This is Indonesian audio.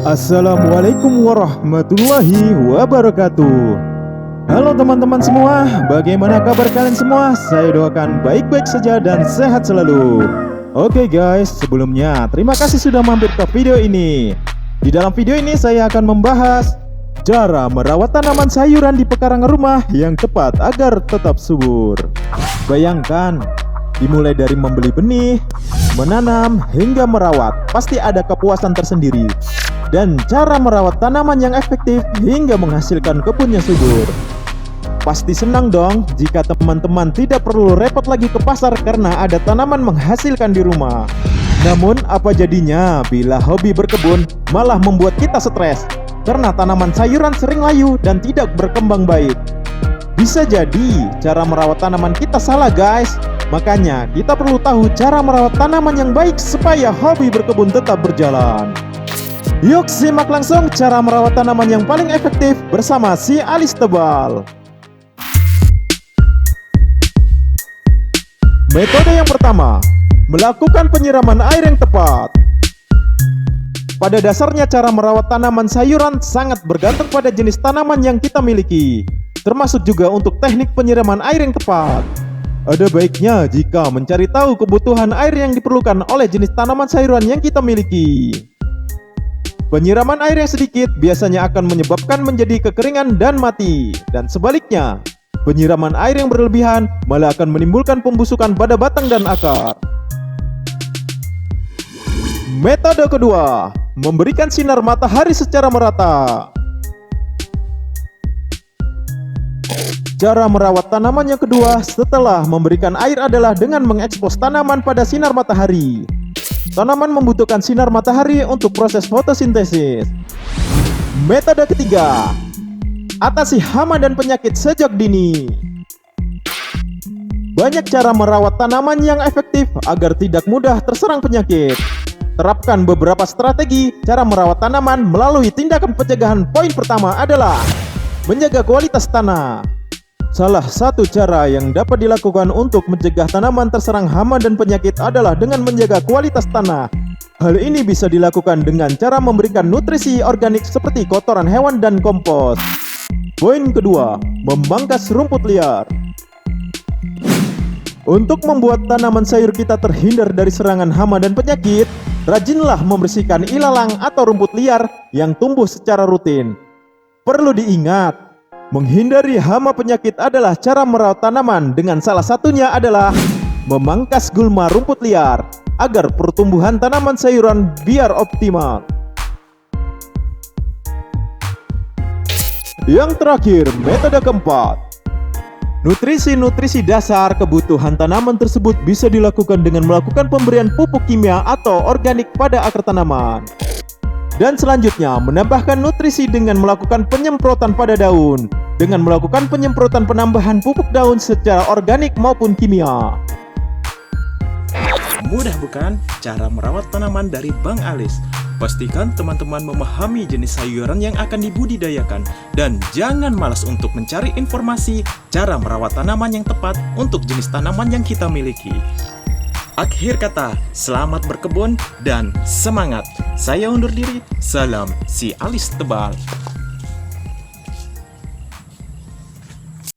Assalamualaikum warahmatullahi wabarakatuh. Halo teman-teman semua, bagaimana kabar kalian semua? Saya doakan baik-baik saja dan sehat selalu. Oke guys, sebelumnya terima kasih sudah mampir ke video ini. Di dalam video ini saya akan membahas cara merawat tanaman sayuran di pekarangan rumah yang tepat agar tetap subur. Bayangkan, dimulai dari membeli benih, menanam, hingga merawat, pasti ada kepuasan tersendiri. Dan cara merawat tanaman yang efektif hingga menghasilkan kebunnya subur. Pasti senang dong jika teman-teman tidak perlu repot lagi ke pasar karena ada tanaman menghasilkan di rumah. Namun apa jadinya bila hobi berkebun malah membuat kita stres karena tanaman sayuran sering layu dan tidak berkembang baik. Bisa jadi cara merawat tanaman kita salah guys. Makanya kita perlu tahu cara merawat tanaman yang baik supaya hobi berkebun tetap berjalan. Yuk simak langsung cara merawat tanaman yang paling efektif bersama si alis tebal. Metode yang pertama, melakukan penyiraman air yang tepat. Pada dasarnya cara merawat tanaman sayuran sangat bergantung pada jenis tanaman yang kita miliki, termasuk juga untuk teknik penyiraman air yang tepat. Ada baiknya jika mencari tahu kebutuhan air yang diperlukan oleh jenis tanaman sayuran yang kita miliki. Penyiraman air yang sedikit biasanya akan menyebabkan menjadi kekeringan dan mati. Dan sebaliknya, penyiraman air yang berlebihan malah akan menimbulkan pembusukan pada batang dan akar. Metode kedua, memberikan sinar matahari secara merata. Cara merawat tanaman yang kedua setelah memberikan air adalah dengan mengekspos tanaman pada sinar matahari. Tanaman membutuhkan sinar matahari untuk proses fotosintesis. Metode ketiga, atasi hama dan penyakit sejak dini. Banyak cara merawat tanaman yang efektif agar tidak mudah terserang penyakit. Terapkan beberapa strategi cara merawat tanaman melalui tindakan pencegahan. Poin pertama adalah menjaga kualitas tanah. Salah satu cara yang dapat dilakukan untuk mencegah tanaman terserang hama dan penyakit adalah dengan menjaga kualitas tanah. Hal ini bisa dilakukan dengan cara memberikan nutrisi organik seperti kotoran hewan dan kompos. Poin kedua, memangkas rumput liar. Untuk membuat tanaman sayur kita terhindar dari serangan hama dan penyakit, rajinlah membersihkan ilalang atau rumput liar yang tumbuh secara rutin. Perlu diingat, menghindari hama penyakit adalah cara merawat tanaman dengan salah satunya adalah memangkas gulma rumput liar agar pertumbuhan tanaman sayuran biar optimal. Yang terakhir, metode keempat. Nutrisi dasar kebutuhan tanaman tersebut bisa dilakukan dengan melakukan pemberian pupuk kimia atau organik pada akar tanaman. Dan selanjutnya, menambahkan nutrisi dengan melakukan penyemprotan pada daun, dengan melakukan penyemprotan penambahan pupuk daun secara organik maupun kimia. Mudah bukan cara merawat tanaman dari Bang Alis? Pastikan teman-teman memahami jenis sayuran yang akan dibudidayakan dan jangan malas untuk mencari informasi cara merawat tanaman yang tepat untuk jenis tanaman yang kita miliki. Akhir kata, selamat berkebun dan semangat. Saya undur diri. Salam si alis tebal.